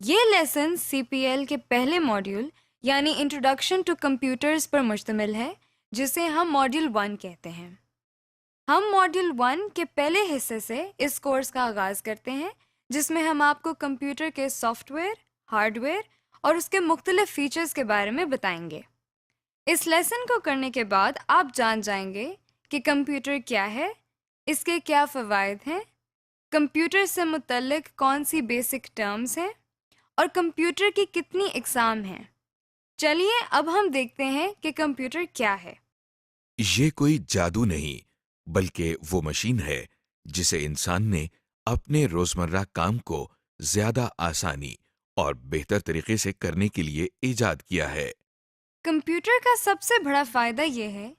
یہ لیسن سی P L کے پہلے ماڈیول یعنی انٹروڈکشن ٹو کمپیوٹرز پر مشتمل ہے، جسے ہم ماڈیول 1 کہتے ہیں۔ ہم ماڈیول 1 کے پہلے حصے سے اس کورس کا آغاز کرتے ہیں، جس میں ہم آپ کو کمپیوٹر کے سافٹ ویئر، ہارڈ ویئر اور اس کے مختلف فیچرز کے بارے میں بتائیں گے۔ اس لیسن کو کرنے کے بعد آپ جان جائیں گے کہ کمپیوٹر کیا ہے، اس کے کیا فوائد ہیں، کمپیوٹر سے متعلق کون سی بیسک ٹرمز ہیں اور کمپیوٹر کی کتنی اقسام ہیں۔ چلیے اب ہم دیکھتے ہیں کہ کمپیوٹر کیا ہے۔ یہ کوئی جادو نہیں، بلکہ وہ مشین ہے جسے انسان نے اپنے روزمرہ کام کو زیادہ آسانی اور بہتر طریقے سے کرنے کے لیے ایجاد کیا ہے۔ کمپیوٹر کا سب سے بڑا فائدہ یہ ہے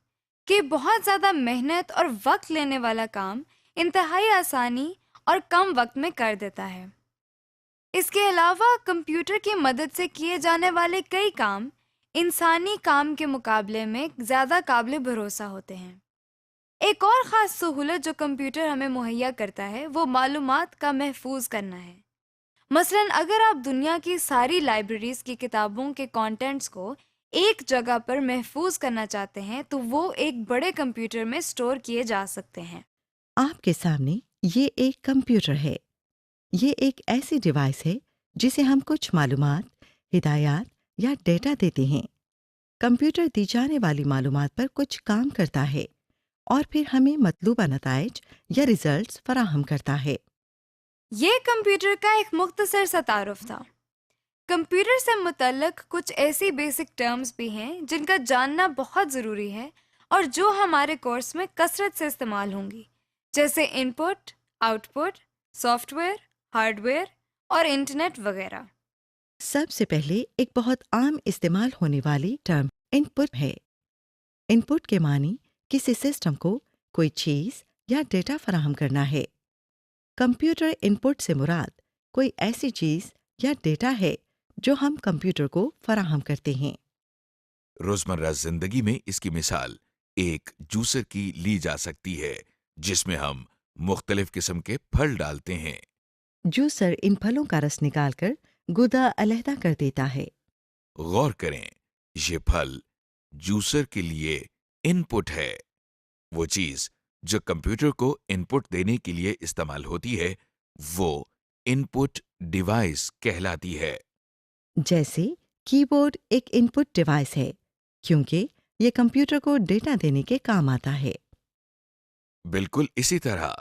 کہ بہت زیادہ محنت اور وقت لینے والا کام انتہائی آسانی اور کم وقت میں کر دیتا ہے۔ اس کے علاوہ کمپیوٹر کی مدد سے کیے جانے والے کئی کام انسانی کام کے مقابلے میں زیادہ قابل بھروسہ ہوتے ہیں۔ ایک اور خاص سہولت جو کمپیوٹر ہمیں مہیا کرتا ہے وہ معلومات کا محفوظ کرنا ہے۔ مثلاً اگر آپ دنیا کی ساری لائبریریز کی کتابوں کے کانٹینٹس کو ایک جگہ پر محفوظ کرنا چاہتے ہیں تو وہ ایک بڑے کمپیوٹر میں سٹور کیے جا سکتے ہیں۔ آپ کے سامنے یہ ایک کمپیوٹر ہے۔ یہ ایک ایسی ڈیوائس ہے جسے ہم کچھ معلومات، ہدایات یا ڈیٹا دیتے ہیں۔ کمپیوٹر دی جانے والی معلومات پر کچھ کام کرتا ہے اور پھر ہمیں مطلوبہ نتائج یا ریزلٹس فراہم کرتا ہے۔ یہ کمپیوٹر کا ایک مختصر سا تعارف تھا۔ کمپیوٹر سے متعلق کچھ ایسی بیسک ٹرمز بھی ہیں جن کا جاننا بہت ضروری ہے اور جو ہمارے کورس میں کثرت سے استعمال ہوں گی، جیسے input, output, software, hardware اور انٹرنیٹ وغیرہ۔ سب سے پہلے ایک بہت عام استعمال ہونے والی ٹرم ان پٹ ہے۔ ان پٹ کے معنی کسی سسٹم کو کوئی چیز یا ڈیٹا فراہم کرنا ہے۔ کمپیوٹر ان پٹ سے مراد کوئی ایسی چیز یا ڈیٹا ہے جو ہم کمپیوٹر کو فراہم کرتے ہیں۔ روزمرہ زندگی میں اس کی مثال ایک جوسر کی لی جا سکتی ہے، جس میں ہم مختلف قسم کے پھل ڈالتے ہیں۔ جوسر ان پھلوں کا رس نکال کر گودا علیحدہ کر دیتا ہے۔ غور کریں، یہ پھل جوسر کے لیے ان پٹ ہے۔ وہ چیز جو کمپیوٹر کو ان پٹ دینے کے لیے استعمال ہوتی ہے وہ ان پٹ ڈیوائس کہلاتی ہے۔ جیسے کی بورڈ ایک ان پٹ ڈیوائس ہے کیونکہ یہ کمپیوٹر کو ڈیٹا دینے کے کام آتا ہے۔ بالکل اسی طرح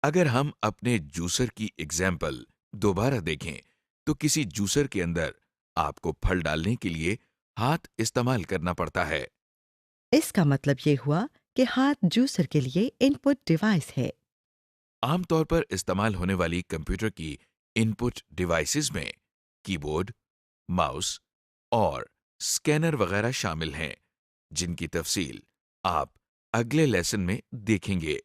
اگر ہم اپنے جوسر کی ایگزامپل دوبارہ دیکھیں تو کسی جوسر کے اندر آپ کو پھل ڈالنے کے لیے ہاتھ استعمال کرنا پڑتا ہے۔ اس کا مطلب یہ ہوا کہ ہاتھ جوسر کے لیے ان پٹ ڈیوائس ہے۔ عام طور پر استعمال ہونے والی کمپیوٹر کی ان پٹ ڈیوائسز میں کی بورڈ، ماؤس اور اسکینر وغیرہ شامل ہیں، جن کی تفصیل آپ اگلے لیسن میں دیکھیں گے۔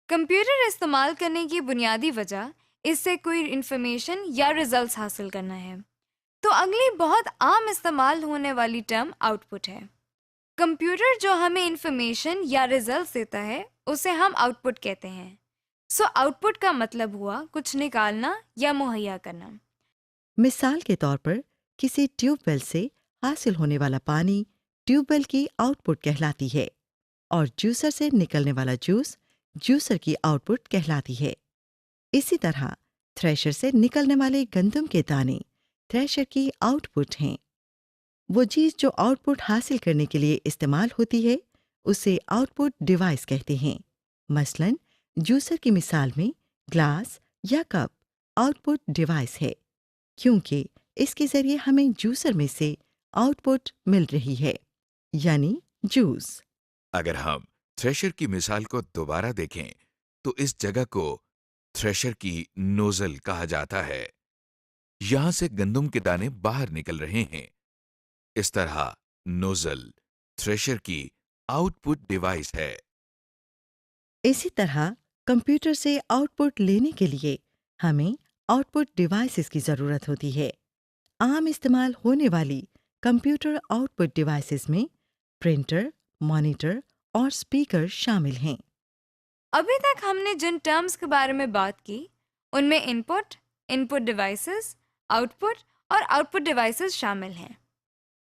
کمپیوٹر استعمال کرنے کی بنیادی وجہ اس سے کوئی انفارمیشن یا ریزلٹس حاصل کرنا ہے، تو اگلی بہت عام استعمال ہونے والی ٹرم آؤٹ پٹ ہے۔ کمپیوٹر جو ہمیں انفارمیشن یا ریزلٹس دیتا ہے اسے ہم آؤٹ پٹ کہتے ہیں۔ آؤٹ پٹ کا مطلب ہوا کچھ نکالنا یا مہیا کرنا۔ مثال کے طور پر کسی ٹیوب ویل سے حاصل ہونے والا پانی ٹیوب ویل کی آؤٹ پٹ کہلاتی ہے اور جوسر سے نکلنے والا جوس جوسر کی آؤٹ پٹ کہلاتی ہے۔ اسی طرح تھریشر سے نکلنے والے گندم کے دانے تھریشر کی آؤٹ پٹ ہیں۔ وہ چیز جو آؤٹ پٹ حاصل کرنے کے لیے استعمال ہوتی ہے اسے آؤٹ پٹ ڈیوائس کہتے ہیں۔ مثلاً جوسر کی مثال میں گلاس یا کپ آؤٹ پٹ ڈیوائس ہے کیونکہ اس کے ذریعے ہمیں جوسر میں سے آؤٹ پٹ مل رہی ہے، یعنی جوس۔ اگر ہم تھریشر کی مثال کو دوبارہ دیکھیں تو اس جگہ کو تھریشر کی نوزل کہا جاتا ہے۔ یہاں سے گندم کے دانے باہر نکل رہے ہیں۔ اس طرح نوزل تھریشر کی آؤٹ پٹ ڈیوائس ہے۔ اسی طرح کمپیوٹر سے آؤٹ پٹ لینے کے لیے ہمیں آؤٹ پٹ ڈیوائسز کی ضرورت ہوتی ہے۔ عام استعمال ہونے والی کمپیوٹر آؤٹ پٹ ڈیوائسز میں پرنٹر، مانیٹر اور اسپیکر شامل ہیں۔ ابھی تک ہم نے جن ٹرمز کے بارے میں بات کی ان میں ان پٹ ڈیوائسز، آؤٹ پٹ اور آؤٹ پٹ ڈیوائسز شامل ہیں۔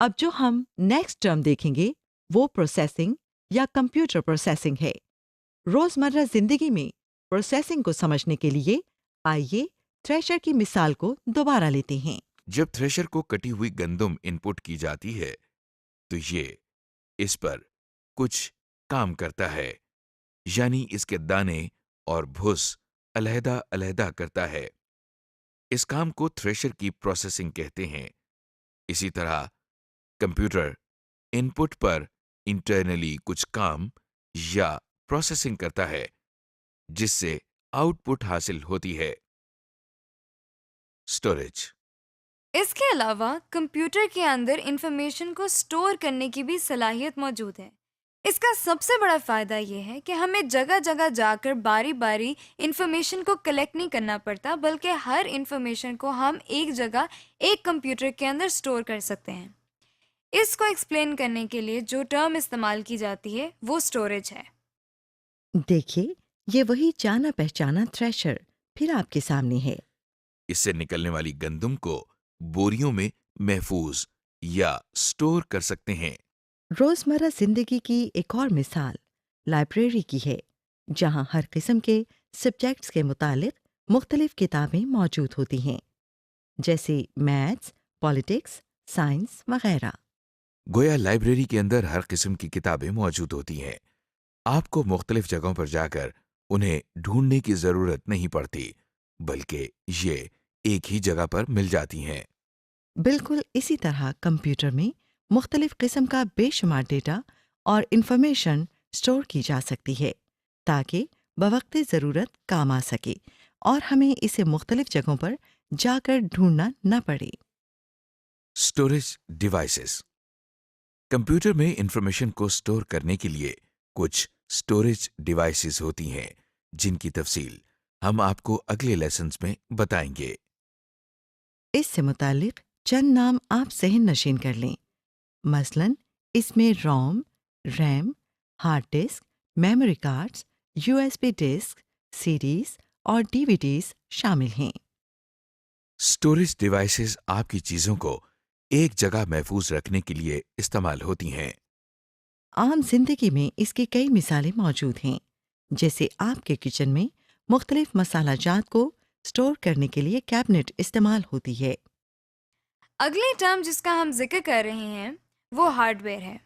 اب جو ہم نیکسٹ ٹرم دیکھیں گے وہ پروسیسنگ یا کمپیوٹر پروسیسنگ ہے۔ روزمرہ زندگی میں پروسیسنگ کو سمجھنے کے لیے آئیے تھریشر کی مثال کو دوبارہ لیتے ہیں۔ جب تھریشر کو کٹی ہوئی گندم ان پٹ کی جاتی ہے تو یہ اس پر کچھ کام کرتا ہے، یعنی اس کے دانے اور بھس علیحدہ علیحدہ کرتا ہے۔ اس کام کو تھریشر کی پروسیسنگ کہتے ہیں۔ اسی طرح کمپیوٹر ان پٹ پر انٹرنلی کچھ کام یا پروسیسنگ کرتا ہے جس سے آؤٹ پٹ حاصل ہوتی ہے۔ اسٹوریج۔ اس کے علاوہ کمپیوٹر کے اندر انفارمیشن کو سٹور کرنے کی بھی صلاحیت موجود ہے۔ اس کا سب سے بڑا فائدہ یہ ہے کہ ہمیں جگہ جگہ جا کر باری باری انفارمیشن کو کلیکٹ نہیں کرنا پڑتا، بلکہ ہر انفارمیشن کو ہم ایک جگہ ایک کمپیوٹر کے اندر سٹور کر سکتے ہیں۔ اس کو ایکسپلین کرنے کے لیے جو ٹرم استعمال کی جاتی ہے وہ سٹوریج ہے۔ دیکھیے یہ وہی جانا پہچانا تھریشر پھر آپ کے سامنے ہے۔ اس سے نکلنے والی گندم کو بوریوں میں محفوظ یا سٹور کر سکتے ہیں۔ روزمرہ زندگی کی ایک اور مثال لائبریری کی ہے، جہاں ہر قسم کے سبجیکٹس کے متعلق مختلف کتابیں موجود ہوتی ہیں، جیسے میتھس، پالیٹکس، سائنس وغیرہ۔ گویا لائبریری کے اندر ہر قسم کی کتابیں موجود ہوتی ہیں۔ آپ کو مختلف جگہوں پر جا کر انہیں ڈھونڈنے کی ضرورت نہیں پڑتی، بلکہ یہ ایک ہی جگہ پر مل جاتی ہیں۔ بالکل اسی طرح کمپیوٹر میں مختلف قسم کا بے شمار ڈیٹا اور انفارمیشن سٹور کی جا سکتی ہے تاکہ بوقت ضرورت کام آ سکے اور ہمیں اسے مختلف جگہوں پر جا کر ڈھونڈنا نہ پڑے۔ Storage devices. کمپیوٹر میں انفارمیشن کو سٹور کرنے کے لیے کچھ اسٹوریج ڈیوائسز ہوتی ہیں جن کی تفصیل ہم آپ کو اگلے لیسنز میں بتائیں گے۔ اس سے متعلق چند نام آپ ذہن نشین کر لیں۔ مثلاً اس میں ROM, RAM, hard disk, memory cards, U S B disk, CDs اور ڈی وی ڈیز شامل ہیں۔ اسٹوریج ڈیوائسز آپ کی چیزوں کو ایک جگہ محفوظ رکھنے کے لیے استعمال ہوتی ہیں۔ عام زندگی میں اس کی کئی مثالیں موجود ہیں، جیسے آپ کے کچن میں مختلف مسالہ جات کو سٹور کرنے کے لیے کیبنٹ استعمال ہوتی ہے۔ اگلی ٹرم جس کا ہم ذکر کر رہے ہیں وہ ہارڈ ویئر ہے،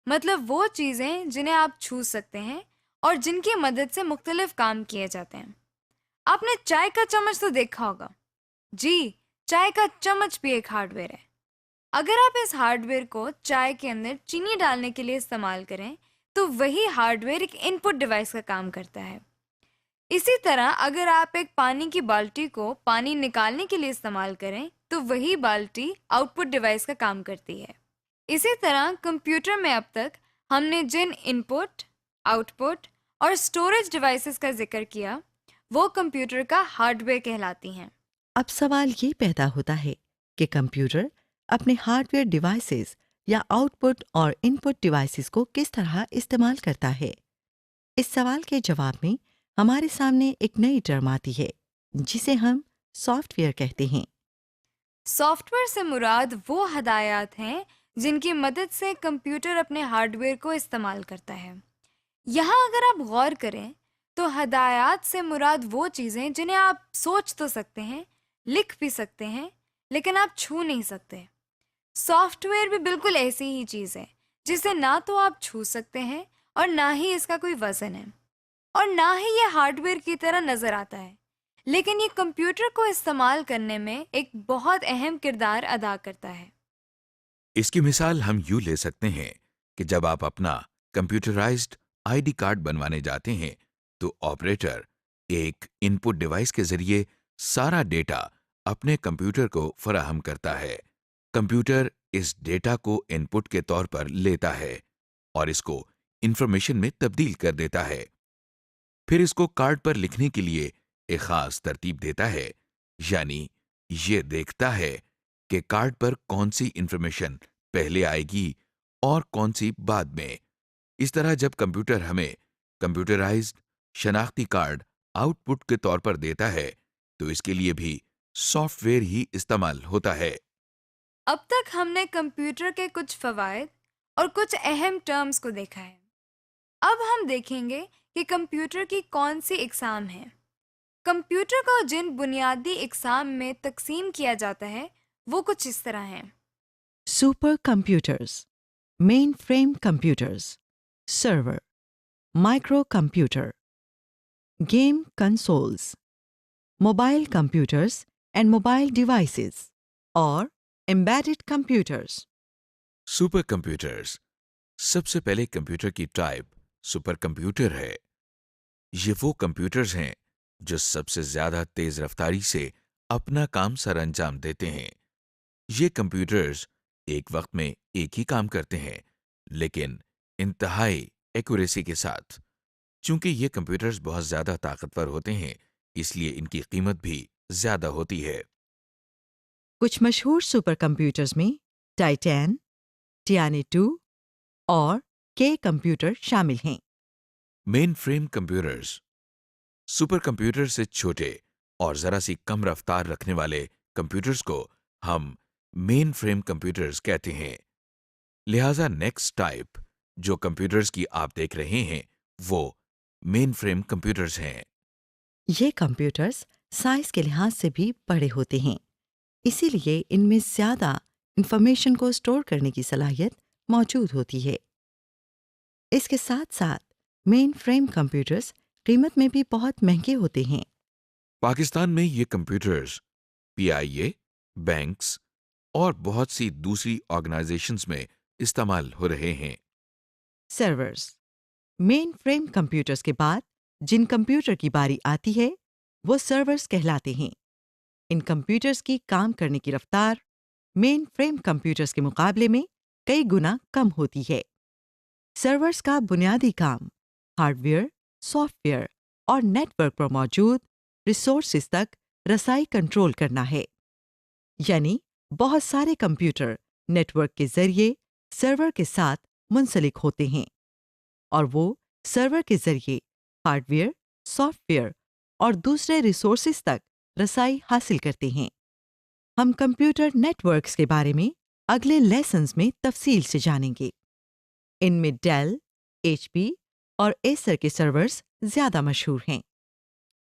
مطلب وہ چیزیں جنہیں آپ چھو سکتے ہیں اور جن کی مدد سے مختلف کام کیے جاتے ہیں۔ آپ نے چائے کا چمچ تو دیکھا ہوگا، جی چائے کا چمچ بھی ایک ہارڈ ویئر ہے۔ اگر آپ اس ہارڈ ویئر کو چائے کے اندر چینی ڈالنے کے لیے استعمال کریں تو وہی ہارڈ ویئر ایک ان پٹ ڈیوائس کا کام کرتا ہے۔ اسی طرح اگر آپ ایک پانی کی بالٹی کو پانی نکالنے کے لیے استعمال کریں تو وہی بالٹی آؤٹ پٹ ڈیوائس کا کام کرتی ہے۔ اسی طرح کمپیوٹر میں اب تک ہم نے جن ان پٹ، آؤٹ پٹ اور اسٹوریج ڈیوائسز کا ذکر کیا وہ کمپیوٹر کا ہارڈ ویئر کہلاتی ہیں۔ اب سوال یہ پیدا ہوتا ہے کہ کمپیوٹر اپنے ہارڈ ویئر ڈیوائسز یا آؤٹ پٹ اور ان پٹ ڈیوائسز کو کس طرح استعمال کرتا ہے؟ اس سوال کے جواب میں ہمارے سامنے ایک نئی ٹرم آتی ہے جسے ہم سافٹ ویئر کہتے ہیں۔ سافٹ ویئر سے مراد وہ ہدایات ہیں جن کی مدد سے کمپیوٹر اپنے ہارڈ ویئر کو استعمال کرتا ہے۔ یہاں اگر آپ غور کریں تو ہدایات سے مراد وہ چیزیں جنہیں آپ سوچ تو سکتے ہیں، لکھ بھی سکتے ہیں، لیکن آپ چھو نہیں سکتے۔ سافٹ ویئر بھی بالکل ایسی ہی چیز ہے جسے نہ تو آپ چھو سکتے ہیں اور نہ ہی اس کا کوئی وزن ہے، اور نہ ہی یہ ہارڈ ویئر کی طرح نظر آتا ہے، لیکن یہ کمپیوٹر کو استعمال کرنے میں ایک بہت اہم کردار ادا کرتا ہے۔ اس کی مثال ہم یوں لے سکتے ہیں کہ جب آپ اپنا کمپیوٹرائزڈ آئی ڈی کارڈ بنوانے جاتے ہیں تو آپریٹر ایک ان پٹ ڈیوائس کے ذریعے سارا ڈیٹا اپنے کمپیوٹر کو فراہم کرتا ہے۔ کمپیوٹر اس ڈیٹا کو ان پٹ کے طور پر لیتا ہے اور اس کو انفارمیشن میں تبدیل کر دیتا ہے، پھر اس کو کارڈ پر لکھنے کے لیے ایک خاص ترتیب دیتا ہے، یعنی یہ دیکھتا ہے کہ کارڈ پر کون سی انفارمیشن پہلے آئے گی اور کون سی بعد میں۔ اس طرح جب کمپیوٹر ہمیں کمپیوٹرائزڈ شناختی کارڈ آؤٹ پٹ کے طور پر دیتا ہے تو اس کے لیے بھی سافٹ ویئر ہی استعمال ہوتا ہے۔ اب تک ہم نے کمپیوٹر کے کچھ فوائد اور کچھ اہم ٹرمز کو دیکھا ہے. اب ہم دیکھیں گے کہ کمپیوٹر کی کون سی اقسام ہیں. کمپیوٹر کو جن بنیادی اقسام میں تقسیم کیا جاتا ہے وہ کچھ اس طرح ہیں. Supercomputers, mainframe computers, server, microcomputer, game consoles, mobile computers and mobile devices, اور embedded computers. Supercomputers. سب سے پہلے کمپیوٹر کی ٹائپ سپر کمپیوٹر ہے. یہ وہ کمپیوٹرز ہیں جو سب سے زیادہ تیز رفتاری سے اپنا کام سر انجام دیتے ہیں. یہ کمپیوٹرز ایک وقت میں ایک ہی کام کرتے ہیں لیکن انتہائی ایکوریسی کے ساتھ. چونکہ یہ کمپیوٹرز بہت زیادہ طاقتور ہوتے ہیں اس لیے ان کی قیمت بھی زیادہ ہوتی ہے. کچھ مشہور سپر کمپیوٹرز میں ٹائٹین، ٹیانی 2 اور کے کمپیوٹر شامل ہیں. مین فریم کمپیوٹرز. سپر کمپیوٹر سے چھوٹے اور ذرا سی کم رفتار رکھنے والے کمپیوٹرز کو ہم مین فریم کمپیوٹرز کہتے ہیں. لہذا نیکسٹ ٹائپ جو کمپیوٹرز کی آپ دیکھ رہے ہیں وہ مین فریم کمپیوٹرز ہیں. یہ کمپیوٹرز سائز کے لحاظ سے بھی بڑے ہوتے ہیں، اسی لیے ان میں زیادہ انفارمیشن کو اسٹور کرنے کی صلاحیت موجود ہوتی ہے. اس کے ساتھ ساتھ مین فریم کمپیوٹرز قیمت میں بھی بہت مہنگے ہوتے ہیں. پاکستان میں یہ کمپیوٹرز PIA، بینکس اور بہت سی دوسری آرگنائزیشنز میں استعمال ہو رہے ہیں. سرورز. مین فریم کمپیوٹرز کے بعد جن کمپیوٹر کی باری آتی ہے وہ سرورز کہلاتے ہیں. ان کمپیوٹرز کی کام کرنے کی رفتار مین فریم کمپیوٹرز کے مقابلے میں کئی گنا کم ہوتی ہے. سرورز کا بنیادی کام ہارڈ ویئر، سافٹ ویئر اور نیٹ ورک پر موجود ریسورسز تک رسائی کنٹرول کرنا ہے. یعنی بہت سارے کمپیوٹر نیٹ ورک کے ذریعے سرور کے ساتھ منسلک ہوتے ہیں اور وہ سرور کے ذریعے ہارڈ ویئر، سافٹ ویئر اور دوسرے ریسورسز تک رسائی حاصل کرتے ہیں. ہم کمپیوٹر نیٹ ورکس کے بارے میں اگلے لیسنز میں تفصیل سے جانیں گے. ان میں ڈیل، HP اور ایسر کے سرورز زیادہ مشہور ہیں.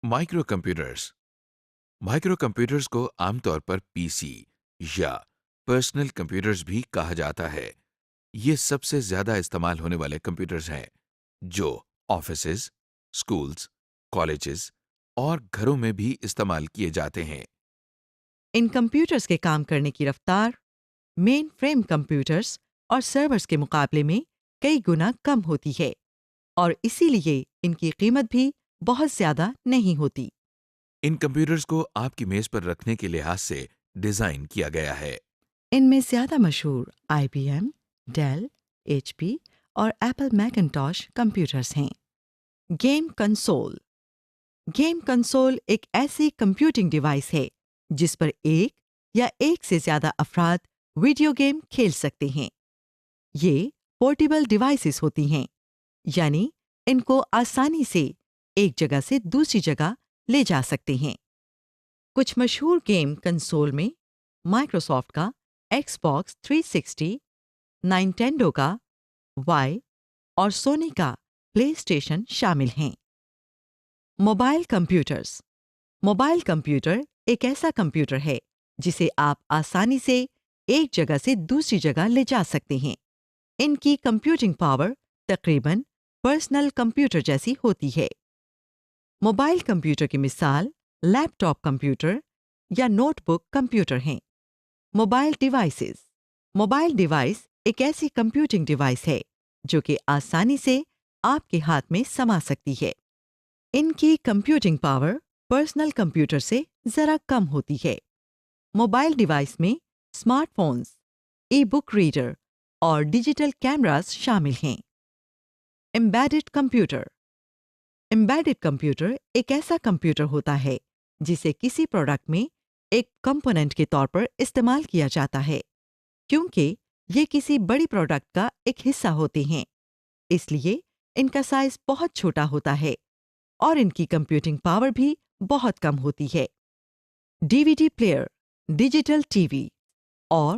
Micro computers. مائکرو کمپیوٹرز کو عام طور پر PC یا پرسنل کمپیوٹرز بھی کہا جاتا ہے. یہ سب سے زیادہ استعمال ہونے والے کمپیوٹرز ہیں جو آفیسز، اسکولز، کالجز اور گھروں میں بھی استعمال کیے جاتے ہیں. ان کمپیوٹرز کے کام کرنے کی رفتار مین فریم کمپیوٹرز اور سرورز کے مقابلے میں کئی گنا کم ہوتی ہے اور اسی لیے ان کی قیمت بھی بہت زیادہ نہیں ہوتی. ان کمپیوٹرز کو آپ کی میز پر رکھنے کے لحاظ سے ڈیزائن کیا گیا ہے. ان میں زیادہ مشہور IBM، ڈیل، HP اور ایپل میکنٹاش کمپیوٹرز ہیں. Game console. گیم کنسول ایک ایسی کمپیوٹنگ ڈیوائس ہے جس پر ایک یا ایک سے زیادہ افراد ویڈیو گیم کھیل سکتے ہیں. یہ پورٹیبل ڈیوائسز ہوتی ہیں، یعنی ان کو آسانی سے ایک جگہ سے دوسری جگہ لے جا سکتے ہیں. کچھ مشہور گیم کنسول میں مائکروسافٹ کا Xbox 360، نائنٹینڈو کا وائی اور سونی کا پلے اسٹیشن شامل ہیں. Mobile computers. موبائل کمپیوٹر ایک ایسا کمپیوٹر ہے جسے آپ آسانی سے ایک جگہ سے دوسری جگہ لے جا سکتے ہیں. ان کی کمپیوٹنگ پاور تقریباً پرسنل کمپیوٹر جیسی ہوتی ہے. موبائل کمپیوٹر کی مثال لیپ ٹاپ کمپیوٹر یا نوٹ بک کمپیوٹر ہیں. Mobile devices. موبائل ڈیوائس ایک ایسی کمپیوٹنگ ڈیوائس ہے جو کہ آسانی سے آپ کے ہاتھ میں سما سکتی ہے. ان کی کمپیوٹنگ پاور پرسنل کمپیوٹر سے ذرا کم ہوتی ہے. موبائل ڈیوائس میں اسمارٹ فونز، ای بک ریڈر اور ڈیجیٹل کیمراز شامل ہیں. Embedded computer. ایمبیڈڈ کمپیوٹر ایک ایسا کمپیوٹر ہوتا ہے جسے کسی پروڈکٹ میں ایک کمپوننٹ کے طور پر استعمال کیا جاتا ہے. کیونکہ یہ کسی بڑی پروڈکٹ کا ایک حصہ ہوتے ہیں اس لیے ان کا سائز بہت چھوٹا ہوتا ہے اور ان کی کمپیوٹنگ پاور بھی بہت کم ہوتی ہے. DVD پلیئر، ڈیجیٹل TV اور